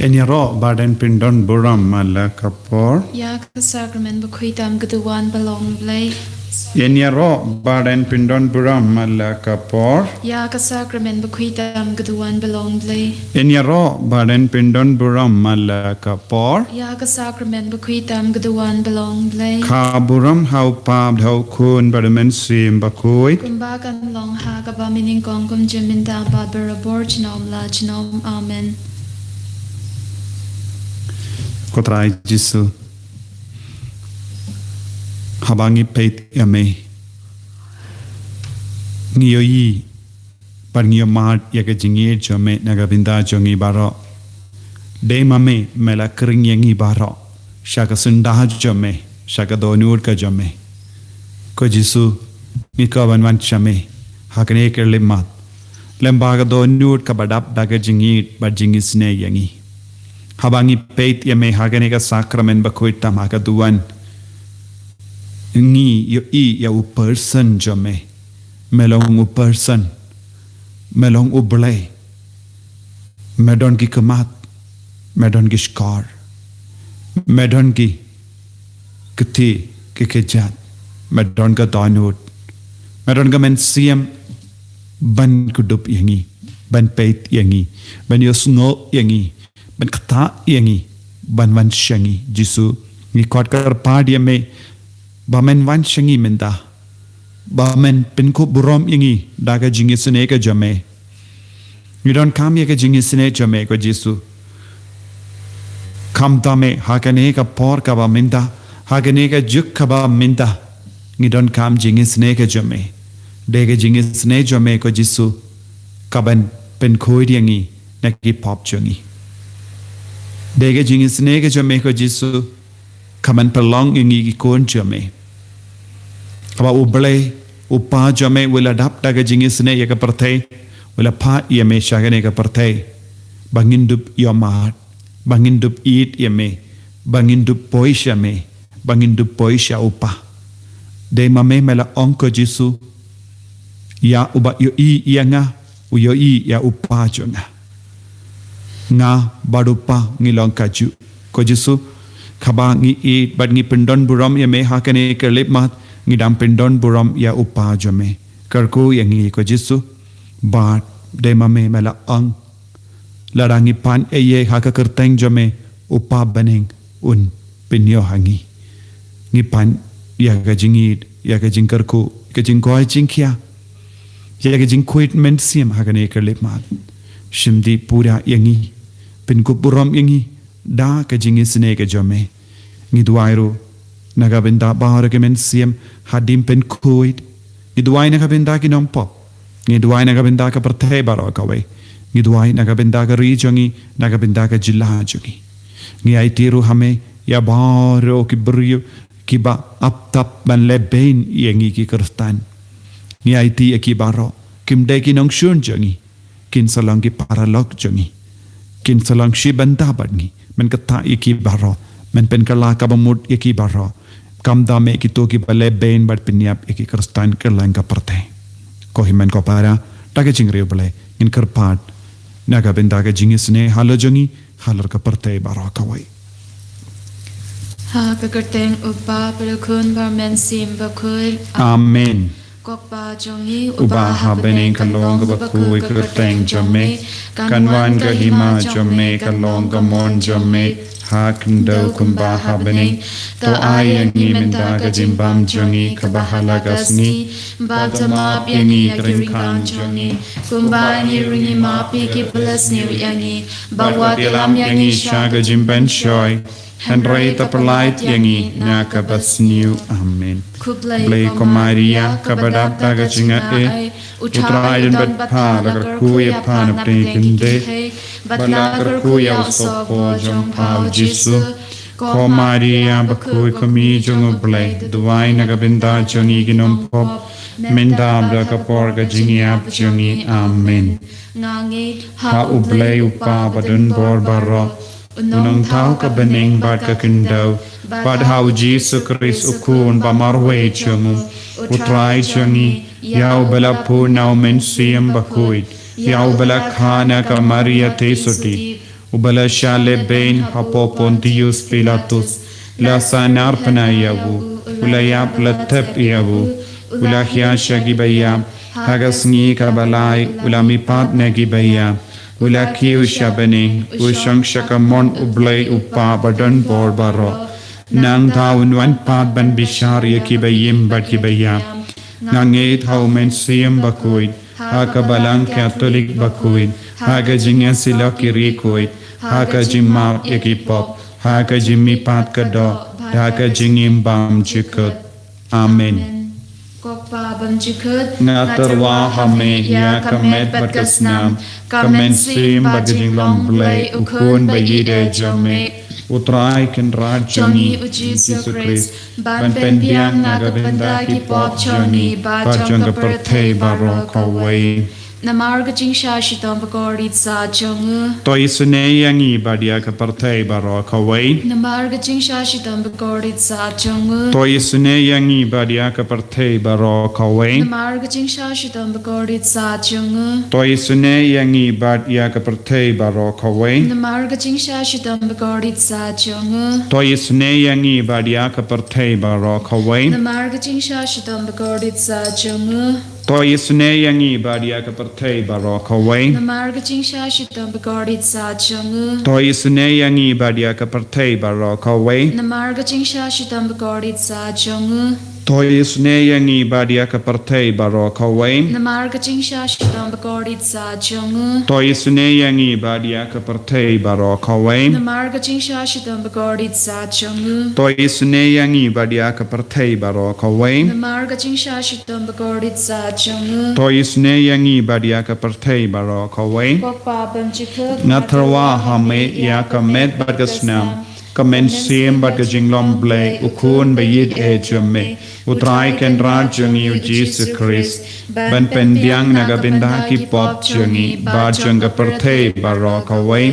Enyaro baden pindon buram mala kapor. Ya ka sacrament bakhuitam gaduan balong blay. Enyaro baden pindon buram mala kapor. Ya ka sacrament bakhuitam gaduan balong blay. Enyaro baden pindon buram mala kapor. Ya ka sacrament bakhuitam gaduan balong blay. Ka buram hau pab hau kun badamen sim bakui. Kumba kan long ha ka ba mining kong kum jiminda ba barabor chinom la chinom amen. Kotrai jisu habangi peit yame ngiyoyi par ngiyomat yaga jingi jome nagabinda jongi baro de mame mela kring yangi baro shaka sunda jome shaka donur ka jome ko jisu mikaban wan chame hakane kerle mat lembaga donur ka badap daga jingi bar jingi sne yangi habangi peit yame hagane ka sacrament bakoita maga duan ngi yo I ya u person jame melong u person melong u blay medon ki kamat medon ki scar medon ki kati ki kejat medon ka danut medon ka men siam ban kudup yangi ban peit yangi ban yosngo yangi ban kata yangi ban wan shangi jisu ni kot kar pad yame bamen wan shangi menda bamen penko burom yangi daga jingi sene ka jame you don't come ye ka jingi sene jame ko jisu kam dame hakane ka por ka ba menda hakane ka juk ka ba menda you don't come jingi sene ka jame dega jingi sene jame ko jisu kaban penko yangi naki pop jangi dega jingi sene ka jame ko jisu kaman pelong yangi ki kon jame kaba ublay upa jame wala dap daga jingi sene ya ka pertay wala pa yame shagane ka pertay bangindup yomat bangindup eat yame bangindup poisha me bangindup poisha upa de mame mela onko jisu ya uba yo I yanga uyo I ya upa jonga nga badupa ngilong kaju ko jisu khaba ngi eat bad ngi pendon buram yame hakane kerlip mat ngidam pendon buram ya upa jame karku yangi ko jisu bat de mame mela ang larangi pan eye haka kerteng jame upa baneng un pinyo hangi ngi pan ya ga jingi ya ga jingkarku ga jingkoi jingkya ya ga jingquitment siam hakane kerlip mat shimdi pura yangi pinku buram yangi da ka jingi sne ka jame ngi duairu nagabinda bahar ke men siam hadim pen kuit ngiduai nagabinda ki nompo ngiduai nagabinda ka perthe baro kawe ngiduai nagabinda ka rijongi nagabinda ka jilla jongi ngi ai tiru hame ya baro ki brio ki ba ap tap ban le bain yengi ki kristan ngi ai ti ki baro kim de ki nong shun jongi kin salang ki paralog jongi kin salang shi banda badngi men kata ki baro men pen kala ka bamut ki baro kam dame ki to ki bale bain bad pinyap ki kristan kerlang ka parte ko himen ko para taga jingre bale in karpat naga benda ka jingisne halo jongi halar ka parte baraka wai Ha ka kerteng upa pelakun barmen sim bakul amen kokpa jongi uba habening kalong ka bakui kerteng jame kanwan ka hima jame kalong ka mon jame hakndo kumba habening to ayangi menda ka jimbam jongi ka bahala gasni batama yangi krinkan jongi kumba ni ringi mapi ki plus ni yangi Bawat ilam yangi shaga jimben shoy Henry tapalait yangi nyaka basniu amen Blay ko Maria kabadap daga jinga utraiden bat pa lagar kuya panap kinde batlagar kuya usopo jong pao jisu ko Maria bakuy kami jong blay duway nagabinda jongi ginom pop mendam daga porga jingi ap jongi amen ha ublay upa badun bor barro unang tau ka bening bad ka kindaw bad hau Jesu Christ ukun ba marwe chungu utray chungi yau bala pu nau men siyam bakuit yau bala khana ka Maria te suti Ubalashale bain hapo Pontius Pilatus la sanarpana yavu ulayap latep yavu ulahya shagibaya hagasni kabalai ulamipat negibaya ulaki ushabani ushangshakamon ublay upa badan borbaro nang taun wan pat ban bishar yakibayim bakibaya nange thau men siyam bakuid hakabalang Catholic bakuid hagajinga sila kirikuid hakajimap yakipop hakajimi pat kado hakajingim bam jikut amen Kokpa bam jikut ngaterwa hame ya kamet batkasnam kamen sim bagajinglom blay ukun bayide jame utrai ken rajani Jesus Christ ban pendiang nagabenda ki pop choni bajang perthei baro kawai Namarga jingsha shitam bagorit sa jung to isune yangi badia ka perthei baro kawai Namarga jingsha shitam bagorit sa jung to isune yangi badia ka perthei baro kawai Namarga jingsha shitam bagorit sa jung to isune yangi badia ka perthei baro kawai Namarga jingsha shitam bagorit sa jung to isune yangi badia ka perthei baro kawai Namarga jingsha shitam bagorit sa jung to isune yangi badia ka perthei baro kawai Namarga jingsha shitam bagorit sa jung to isune yangi badia ka perthei baro kawai Namarga jingsha shitam bagorit sa jung to isune yangi badia ka perthei baro kawai Namarga jingsha shitam bagorit sa jung to isune yangi badia ka perthei baro kawai Namarga jingsha shitam bagorit sa jung to isune yangi badia ka perthei baro kawai Namarga jingsha shitam bagorit sa jung to isune yangi badia ka perthei baro kawai Kokpa bam jikut ngaterwa hame ya kamet batkasnam kamen sim bagajinglom blay ukun bayid jame utrai ken rajangi Jesus Christ ban pendiang nagabenda ki pop jangi bajanga perthei baro kawai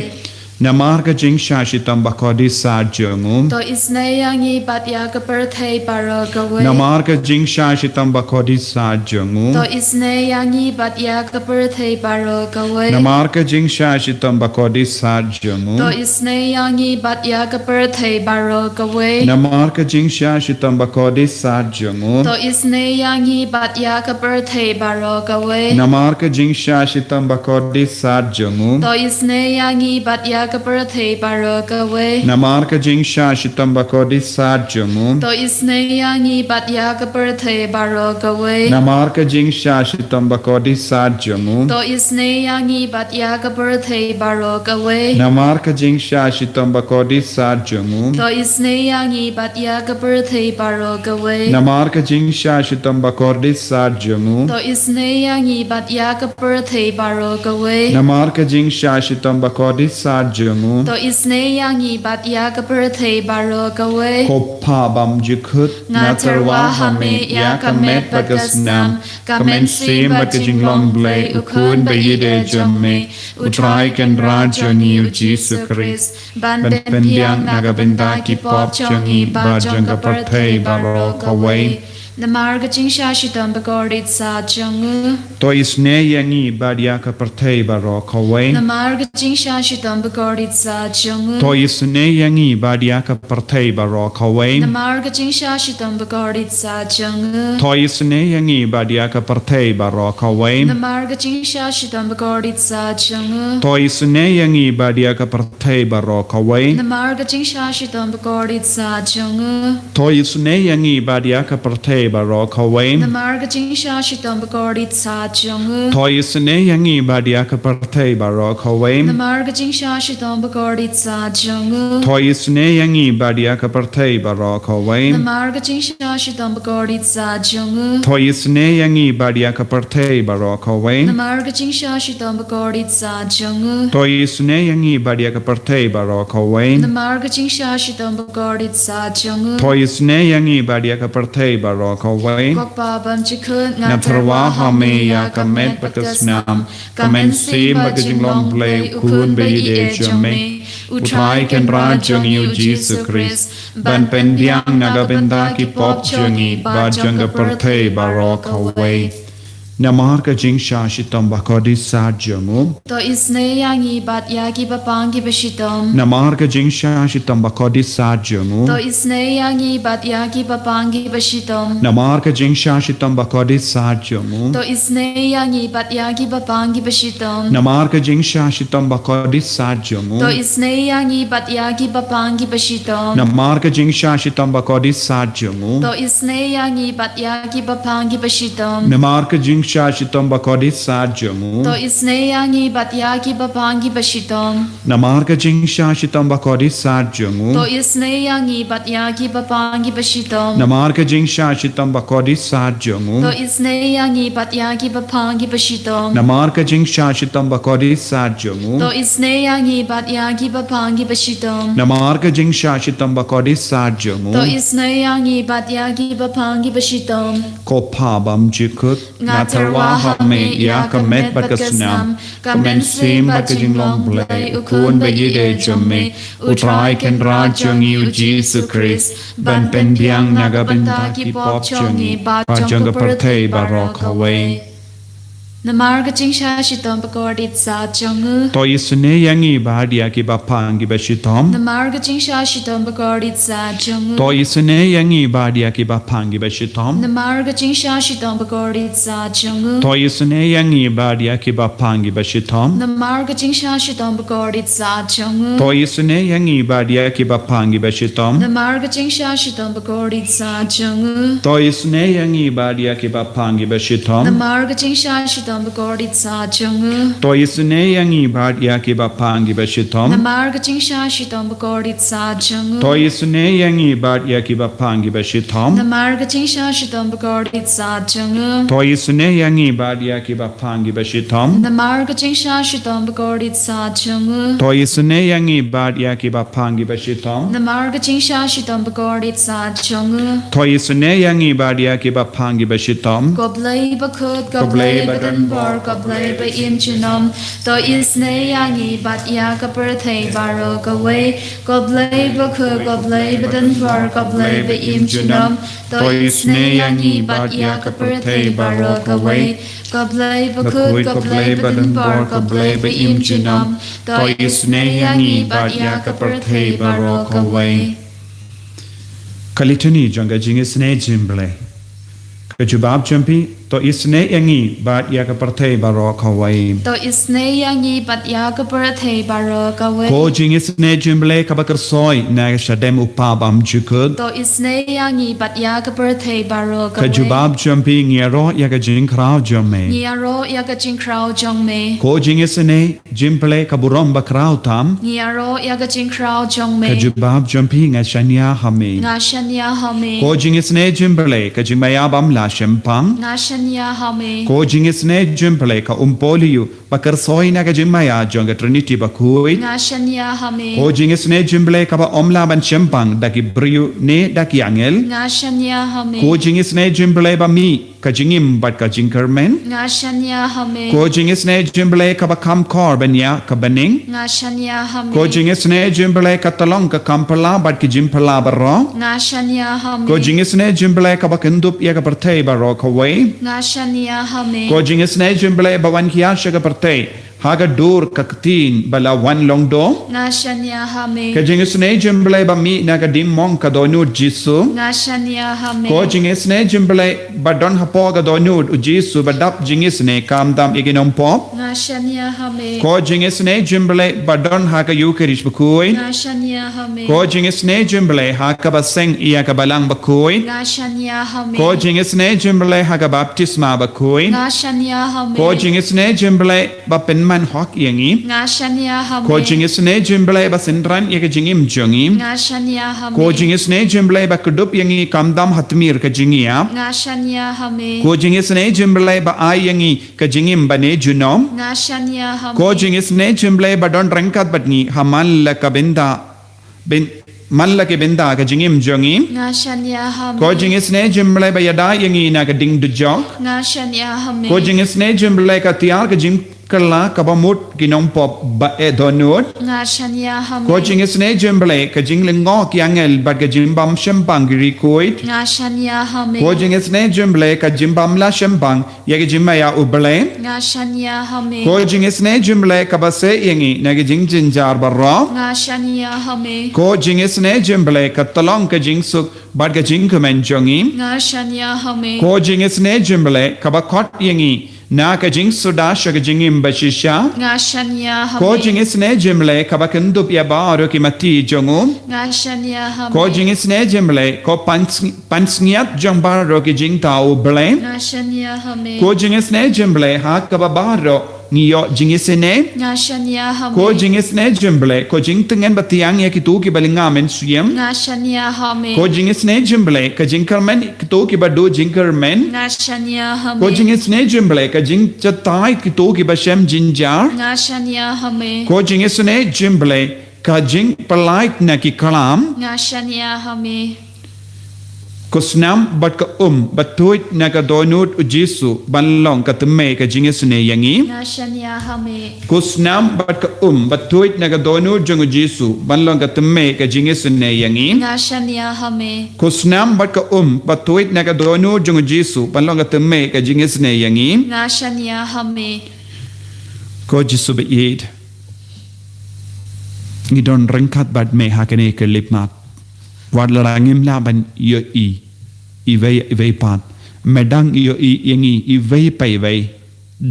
namarga jingsha shitam bakodi sa jangu To isnayangi batya kaperthei baro gawe namarga jingsha shitam bakodi sa jangu To isnayangi batya kaperthei baro gawe namarga jingsha shitam bakodi sa jangu To isnayangi batya kaperthei baro gawe namarga jingsha shitam bakodi sa jangu To isnayangi batya kaperthei baro gawe namarga jingsha shitam bakodi sa jangu To isnayangi batya kaperthei baro gawe namarga jingsha shitam bakodi sa jangu To isnayangi batya kaperthei baro gawe namarga jingsha shitam bakodi sa jangu To isnayangi batya kaperthei baro gawe namarga jingsha shitam bakodi sa jangu To isnayangi batya kaperthei baro gawe namarga jingsha shitam bakodi sa jangu To isnayangi batya kaperthei baro gawe namarga jingsha shitam bakodi sa jangu To isnayangi batya kaperthei baro gawe kopha bam jikut Ngaterwa hame ya kamet bagasnam Kamen sim bagajinglom blay ukun bayide jame Utrai ken rajani Jesus Christ Ban pendiang nagabenda ki pop changi bajanga perthei baro gawe Namarga jingsha shitam bagorit sa jung to isne yangi badia ka perthei baro kawai Namarga jingsha shitam bagorit sa jung to isne yangi badia ka perthei baro kawai Namarga jingsha shitam bagorit sa jung to isne yangi badia ka perthei baro kawai Namarga jingsha shitam bagorit sa jung to isne yangi badia ka perthei baro kawai Namarga jingsha shitam bagorit sa jung to isne yangi badia ka perthei baro kawai Namarga jingsha shitam bagorit sa jung to isne yangi badia ka perthei baro kawai Namarga jingsha shitam bagorit sa jung to isne yangi badia ka perthei baro kawai Namarga jingsha shitam bagorit sa jung to isne yangi badia ka perthei baro kawai Namarga jingsha shitam bagorit sa jung to isne yangi badia ka perthei baro kawai Namarga jingsha shitam bagorit sa jung to isne yangi badia ka perthei baro kawai Kokpa bam jikut ngaterwa hame ya kamet patasnam kamen sim bagajinglom blay ukun bayide jame utrai ken rajangi Jesus Christ ban pendiang nagabenda ki pop jangi bajanga perthei baro kawai Namar ka jing sha shitam bakodi sa jangu. To isne yangi bat yagi bapangi bashitom. Namar ka jing sha shitam bakodi sa jangu. To isne yangi bat yagi bapangi bashitom. Namar ka jing sha shitam bakodi sa jangu. To isne yangi bat yagi bapangi bashitom. Namar ka jing sha shitam bakodi sa jangu. To isne yangi bat yagi bapangi bashitom. Namar ka jing sha shitam bakodi sa jangu. To isne yangi bat yagi bapangi bashitom. Namar ka jing sha shitam bakodi sa jangu. To isne yangi bat yagi bapangi bashitom. Namar ka jing sha shitam bakodi sa jangu. To isne yangi bat yagi bapangi bashitom. Namar ka jing sha shitam bakodi sa jangu. To isne yangi bat yagi bapangi bashitom. Namar ka jing sha shitam bakodi sa jangu. To isne yangi bat yagi bapangi bashitom. Namar ka jing sha shitam bakodi sa jangu. To isne yangi bat yagi bapangi bashitom. Ko pa bam jikut Ngatarwa hame ya kamet bakasnam kamen sim bakajing long play ukun bayide jome utrai ken rajang yu Jesus Christ ban pen biang naga bentaki pop chongi ba chong perthei barok away. Namar gaching sha shitom bakordit sa chongu. To isne yangi badia ki bapangi bashitom. Namar gaching sha shitom bakordit sa chongu. To isne yangi badia ki bapangi bashitom. Namar gaching sha shitom bakordit sa chongu. To isne yangi badia ki bapangi bashitom. Namar gaching sha shitom bakordit sa chongu. To isne yangi badia ki bapangi bashitom. Namar gaching sha shitom bakordit sa chongu. To isne yangi badia ki bapangi bashitom. Namar gaching sha shitom bakordit sa chongu. To isne yangi badia ki bapangi bashitom. Namar gaching sha shitom bakordit sa chongu. To isne yangi badia ki bapangi bashitom. Namar gaching sha shitom bakordit sa chongu. To isne yangi badia ki bapangi bashitom. Namar gaching sha shitom bakordit sa chongu. To isne yangi badia ki bapangi bashitom. Namar gaching sha shitom bakordit sa chongu. To isne yangi badia ki bapangi bashitom. Goblay bakut Goblay goblay badan bar goblay ba im chinom. To isne yangi bat ya kaperthei baro kaway. Goblay bakut goblay badan bar goblay ba im chinom. To isne yangi bat ya kaperthei baro kaway. Goblay bakut goblay badan bar goblay ba im chinom. To isne yangi bat ya kaperthei baro kaway. Kalitani janga jingisne jimble. Kajubab champi to isne yangi badia ka parthe baro khawai. To isne yangi bat ya kaperthei baro kaway. Ko jingisne jimble ka bakar soy na shadem upabam jukut. To isne yangi bat ya kaperthei baro kaway. Kajubab champi ngiaro ya ka jing krao jome. Ngiaro ya ka jing krao jongme. Ko jingisne jimble ka burom bakrao tam. Ngiaro ya ka jing krao jongme. Kajubab champi nga shanya hame. Nga shanya hame. Ko jingisne jimble ka jingmaya bam la shempang. Nga shanya hame. Ko jingisne jimble ka umpoliu bakar soy na ka jingmaya jonga trinity bakui. Nga shanya hame. Ko jingisne jimble ka ba omla ban shempang daki briu ne daki angel. Nga shanya hame. Ko jingisne jimble ba mi ka jingim bat ka jingkermen. Nga shanya hame. Ko jingisne jimble ka ba kam kor banya ka baning. Nga shanya hame. Ko jingisne jimble ka talong ka kampala bat ki jimpala baro. Nga shanya hame. Ko jingisne jimble ka ba kendup ya ka partay baro ka way. Nga shanya hame. Ko jingisne jimble ba wan kiya siya ka partay. Haga dur kaktin bala wan long do. Nga shanya hame. Ka jingisne jimble ba mi na ka dimong ka donut jisu. Nga shanya hame. Ko jingisne jimble ba don hapo ka donut u jisu ba dap jingisne kam dam iginom pop. Nga shanya hame. Ko jingisne jimble ba don ha ka yukerish bakuy. Nga shanya hame. Ko jingisne jimble ha ka ba seng iya ka balang bakuy. Nga shanya hame. Ko jingisne jimble ha ka baptisma bakuy. Nga shanya hame. Ko jingisne jimble ba penman hok yangi. Nga shanya hame. Ko jingisne jimble ba sindran ya ka jingim jongim. Nga shanya hame. Ko jingisne jimble ba kudup yangi kamdam hatmir ka jingiya. Nga shanya hame. Ko jingisne jimble ba ay yangi ka jingim bane junom. Nga shanya hame. Ko jingisne jimble ba don rangkat batni hamal la ka benda ben malla ke benda ka jingim jongim. Nga shanya hame. Ko jingisne jimble ba yada yangi na ka ding du jok. Nga shanya hame. Ko jingisne jimble ka tiar ka jing kala kabamut kinong pop ba edonut nga shanya hame ko jingis ne jemble ka jinglingo kyangel bat ka jimbam shambang giri koit nga shanya hame ko jingis ne jemble ka jimbam la shambang yagi jimaya ubale nga shanya hame ko jingis ne jemble ka base yangi nagi jingjinjar barro nga shanya hame ko jingis ne jemble ka talong ka jingsuk bat ka jingkumen jongi nga shanya hame ko jingis ne jemble ka ba khot yangi na ka jing suda shag jingim bashisha nga shanya ko hame jingis ne jemble ka ba kendup ya ba ro ki mati jongu nga shanya hame ko jingis ne jemble ko pansngiat jongbar ro ki jing tau ble nga shanya hame ko jingis ne jemble ha ka ba ba ro ngiyo jingis ne nga shanya hame ko jingis ne jemble ko jing tengen batiang ya ki tu ki balinga men suyem nga shanya hame ko jingis ne jemble ka jingkermen ki tu ki badu jingkermen nga shanya hame ko jingis ne jemble ka jing chatai ki tu ki bashem jinjar nga shanya hame ko jingis ne jemble ka jing palait na ki kalam nga shanya hame ko snam bat ka batuit na ka donut ujisu banlong ka tume ka jingis ne yangi nga shanya hame ko snam bat ka batuit na ka donut jong ujisu banlong ka tume ka jingis ne yangi nga shanya hame ko snam bat ka batuit na ka donut jong ujisu banlong ka tume ka jingis ne yangi nga shanya hame ko jisu be yid ngi don rengkat bat me hakane ke lipmat wad larangim laban yo i vei pat medang yo yangi i vei pai vei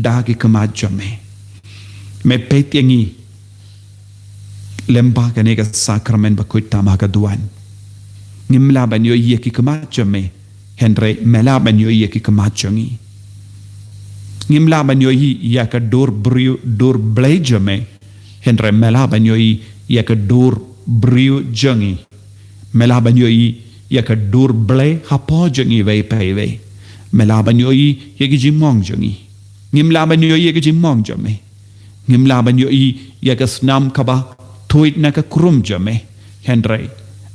da ki kamat jome me pet yangi lemba kane ka sakramen ba kuit tama ka duan ngim laban yo ye ki kamat jome henre melaban yo ye ki kamat jongi ngim laban yo ya ka dor blai jome henre melaban yo ya ka dor brio jongi melaban yo ya ka dur blai hapo jongi vei pai vei melaban yo ya ki jimong jongi ngim laban yo ya ki jimong jome ngim laban yo ya ka snam kaba thoit na ka krum jome henry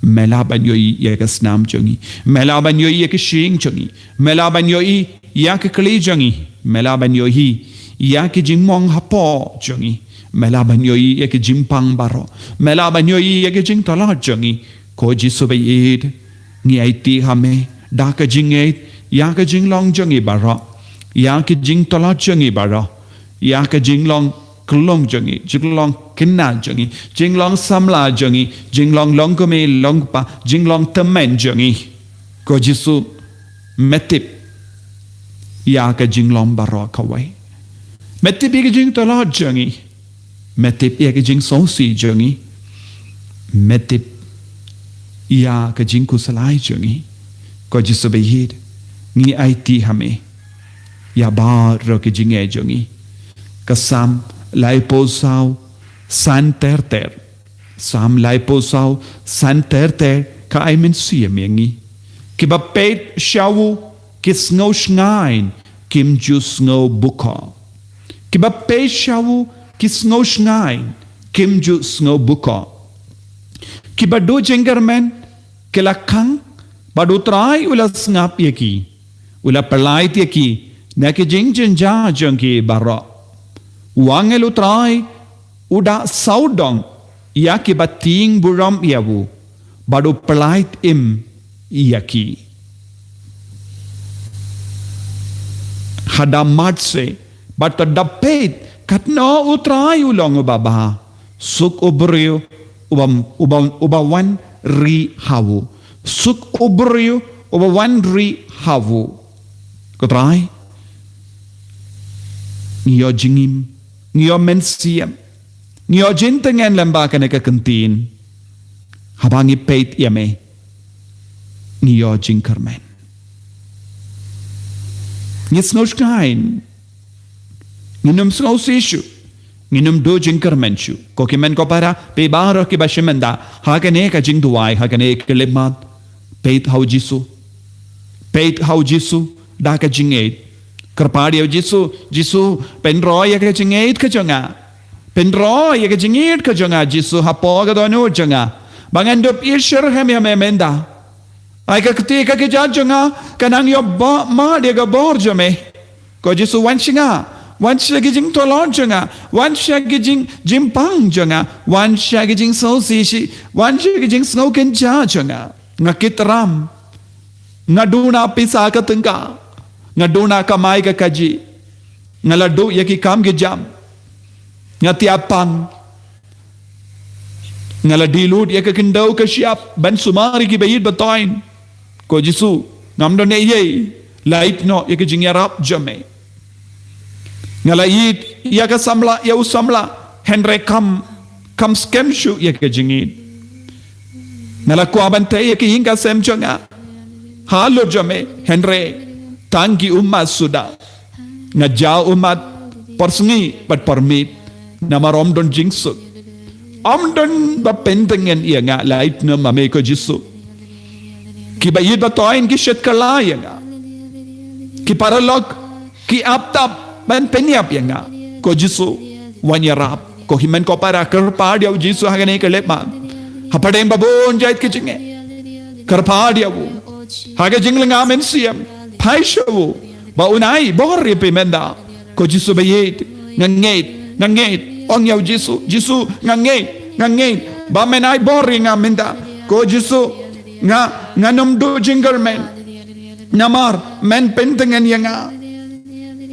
melaban yo ya ka snam jongi melaban yo ya ki shing jongi melaban yo ya ki kli jongi melaban yo ya ki jimong hapo jongi melaban yo ya ki jimpang baro melaban yo ya ki jing tala jongi ko jisu be yid ngi ai ti hame da ka jing et ya ka jing long jongi baro ya ka jing tola jongi baro ya ka jing long klong jongi jing long kinna jongi jing long samla jongi jing long ko me long pa jing long temen jongi ko jisu metip ya ka jing long baro ka wai metip ya ka jing tola jongi metip ya ka jing so si jongi metip ya ka jing ku salai jongi ko jisu be yid ngi ai ti hame ya ba ro ke jing e jongi ka sam lai po sau san ter sam lai po sau san ter ka ai men si mengi ki ba pet shawu ki snow shnain kim ju snow buka ki ba pet shawu ki snow shnain kim ju snow buka ki ba do jengermen ke lakang ba do trai ula snap yaki ula pelait yaki na ke jing ja jangki baro wangelu trai uda saudong yaki bating buram yawu ba do pelait im yaki hada matse but the dapet katno utrai ulong baba suk obryo ubawan ri hawu suk obryo ubawan ri hawu kotrai ngiyo jingim ngiyo mensiam ngiyo jintengen lembakan ke kentin habangi peit yame ngiyo jingkermen ngisnoshkain nginum snosishu nginum do jingkermenshu kokimen ko para pe baro ki bashimenda hakane ka jingduai hakane kelemat peit hau jisu da ka jinget kerpadi jisu penroy ya ka jinget ka jonga penroy ya ka jinget ka jonga jisu hapo ka donu jonga bangandop ishar hem ya memenda ai ka ketika ke jonga kanang yo ma dia ga borjame ko jisu wanshinga wan sha gi jing tolon changa wan sha gi jing jimpang changa wan sha gi jing so si shi wan sha gi jing snow ken cha changa ngakitram ngaduna pisa ka tengka ngaduna kamai ka kaji ngaladu yaki kam ge jam ngatiapang ngaladilut yak kendau ka siap ban sumari ki bayit batoin ko jisu ngam don ye light no yak jing yarap jame ngalait yak samla ya usamla henry kam scam shu yak jingit ngala ko abante yak hinga sem changa halo jame henry tangki umat sudah ngajau umat persengi pat permit nama rom don jingsuk om don ba pentengen ia nga lait na mame ko jisu ki bayid ba toin ki shet kala ia nga ki paralog ki aptap ban penyap ia nga ko jisu wanyarap ko himen ko para kerpa dia jisu hagane ke lepa hapadeng babon jait ki jinge kerpa dia bu haga jinglenga men siam paishawu ba unai borri pemenda ko jisu bayid ngangait ong yaw Jisu ngangay ba menay boring nga minda ko Jisu nga numdu jingle men namar men pentengen yang nga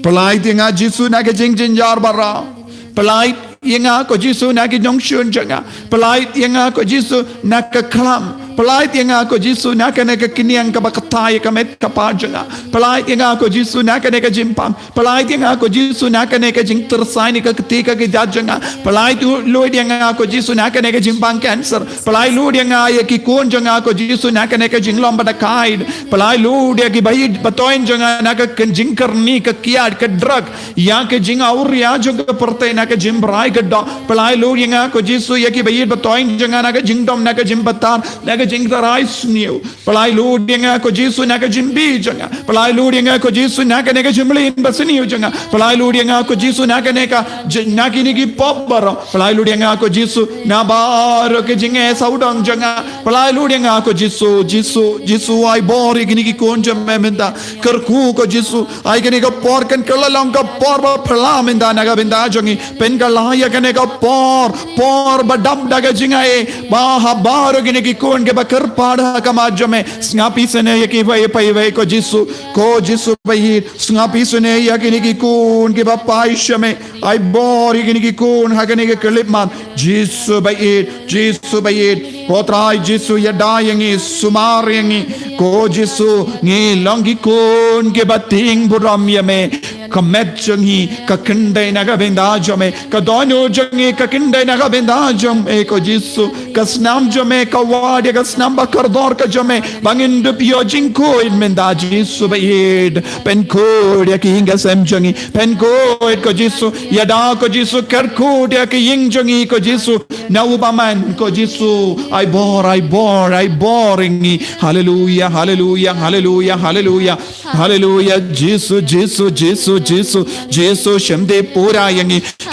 pelait yang nga Jisu naga jinjar bara pelait yang nga ko Jisu naga jongshun janga pelait yang nga ko Jisu naga klam pelait yang nga ko Jisu naga kiniang kabakatay kamet kapajanga pelait yang nga ko Jisu naga jimpang pelait yang nga ko Jisu naga jing tersai ni ketika kejajanga pelait luid yang nga ko Jisu naga jimpang cancer pelait luid yang nga ki kun janga ko Jisu naga jing lomba da kaid pelait luid yang ki bayid batoin janga naga jing karni ke kiad ke drug yang ke jing auria janga perte naga jim brai gadda pelait luid yang nga ko Jisu yang ki bayid batoin janga naga jing dom naga jim batar naga jing tarai sniu pelai lu dia nga ko Jisu naga jim bi janga pelai lu dia nga ko Jisu naga jim lin basniu janga pelai lu dia nga ko Jisu naga nagi ni pop baro pelai lu dia nga ko Jisu na bar ke jinge saudang janga pelai lu dia nga ko Jisu ai bori gini ki kon jam menda kerku ko Jisu ai gini ko por kan kalalang ko por ba phla menda naga benda jangi pen ka laya kane ko por badam daga jinga e ba ha bar gini ki kon bakar pada kamajame snapi sene yaki vai pai ko Jisu bai snapi sene yaki ki kun ke bapai shame ai bor yaki ki kun hagane ke kelipman Jisu bai potrai Jisu ya dayangi sumar yangi ko Jisu ngi longi kun ke bating buram yame kamet jangi ka kendai naga benda jame ka dono jangi ka kendai naga benda jame ko Jisu ka snam jame ka wadi ka snam bakar dor ka jame bangin dup yo jingko in menda Jisu bayid pen ko dia ki hinga sem jangi pen ko ko Jisu ya da ko Jisu kar ko dia ki ying jangi ko Jisu na ubaman ko Jisu ai boringi hallelujah Jisu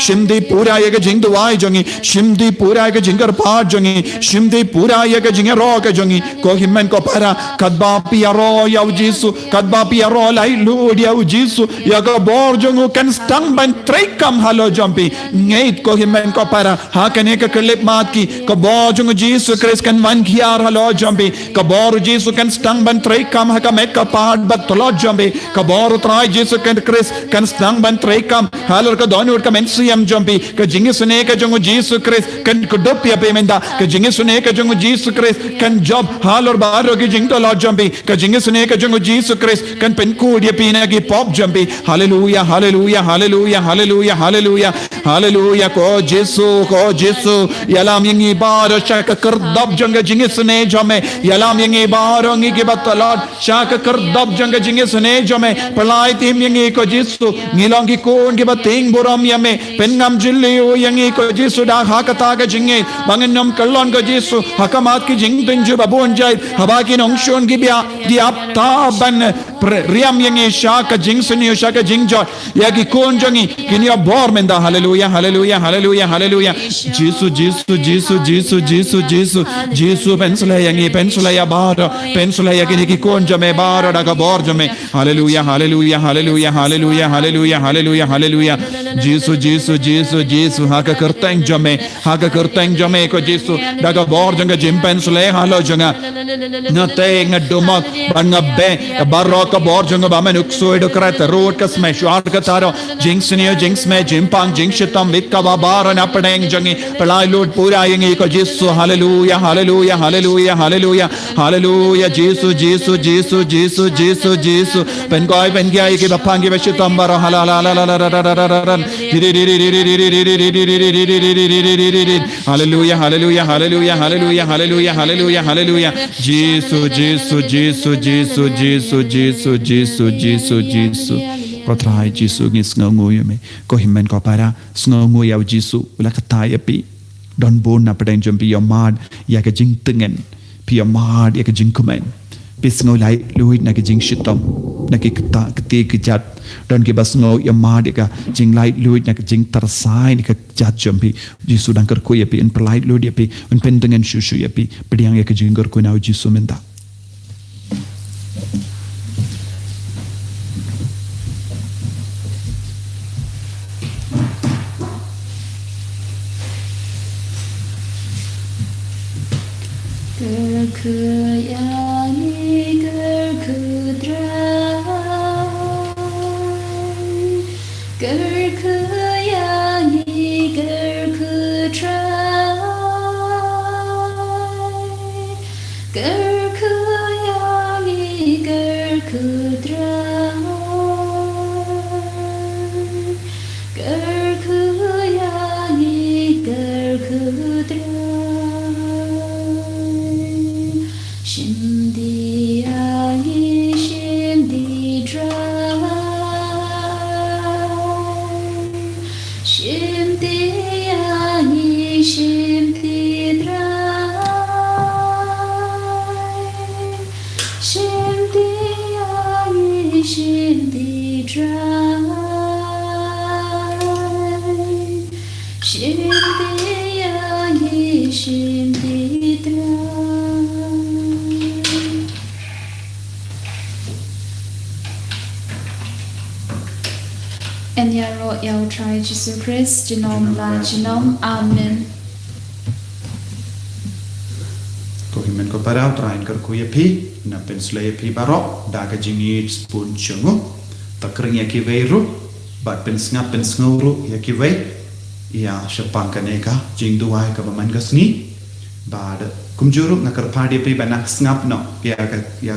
shimdi pura yaga jing duwai jangi shimdi pura yaga jingar pa jangi shimdi pura yaga jingar ro ka jangi ko himmen ko para kadba piaro yaw Jisu kadba piaro lai lu yaw Jisu yaga bor jangu kan stang ban trekam halo jampi ngait ko himmen ko para hakane ka klip mat ki ko bor jangu Jisu Christ kan man khiar halo jampi ko bor Jisu kan stang ban trekam hakamet ka pad bat tolo jampi ko bor trai Jisu kan Christ kan stang ban trekam halor ka donu ka mensiam jampi ka jingi sune ka jangu Jisu Christ kan kudup ya pemenda ka jingi sune ka jangu Jisu Christ kan job halor baro ki jing to lo jampi ka jingi sune ka jangu Jisu Christ kan pen ku dia pina ki pop jampi hallelujah ko Jisu yalam yangi baro shaka kardab janga jingi sune jame yalam yangi baro ngi ki batalad shaka kardab janga jingi sune jame palai tim yangi ko Jisu ngilongi kun ki bating buram yame pengam jilliu yangi ko Jisu da hakata ga jinge bangennom kallon ko Jisu hakamat ki jing tunju babon jai habaki nongshon ki bia diap taban riam yang isha ka jing suni usha ka jing joy ya ki kon jongi kini abor menda hallelujah hallelujah hallelujah hallelujah Jesus Jesus Jesus Jesus Jesus Jesus Jesus pensula ya bara pensula ya kini ki kon jame bara da ka bor jame hallelujah hallelujah hallelujah hallelujah hallelujah hallelujah hallelujah Jesus Jesus Jesus Jesus ha ka kerteng jame ko Jesus da ka bor janga jim pensula halo janga ngate ngadumak bangabe barok ka bor janga ba menuk soid krat road ka smash ar ka taro jinx niyo jinx me jimpang jinx shitam vikka ba bar na padeng jangi palai lord pura yengi ko Jesus hallelujah hallelujah hallelujah hallelujah hallelujah Jesus Jesus Jesus Jesus Jesus Jesus pen koi pen kya ki bapangi beshitam bar hallelujah hallelujah hallelujah hallelujah hallelujah hallelujah hallelujah Jesus Jesus Jesus Jesus Jesus Jesus Jesus Jesus Jesus Patrai Jesus ngis ngau me ko himmen ko para ngau ya Jesus ula katai api don bon na padang jumpi yamad ya ka jing tengen pi yamad ya ka jing kumen pis ngau lai luit na ka jing shitom na ki kata kati ki jat don ki bas ngau yamad ya ka jing lai luit na ka jing tarsai ni ka jat jumpi Jesus dan ker ko ya pi en pelai luit ya pi en pendengen shushu ya pi pediang ya ka jing ker ko na Jesus menta En jag råd jag try Jesus Christ genom la genom amen. Ko himen ko para train ker ku yepi na pensle yepi baro da ka jingi spoon chungu takring ya ki veiru bat pens nguru ya ki vei ya shapang ka neka jing duai ka man gasni bad kumjuru ngakar phadi pe banak snap no ya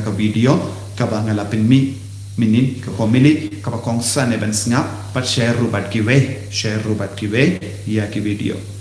ka video ka bangala pin mi minin ka komili ka kong san e ban snap pat share rubat ki vei ya ki video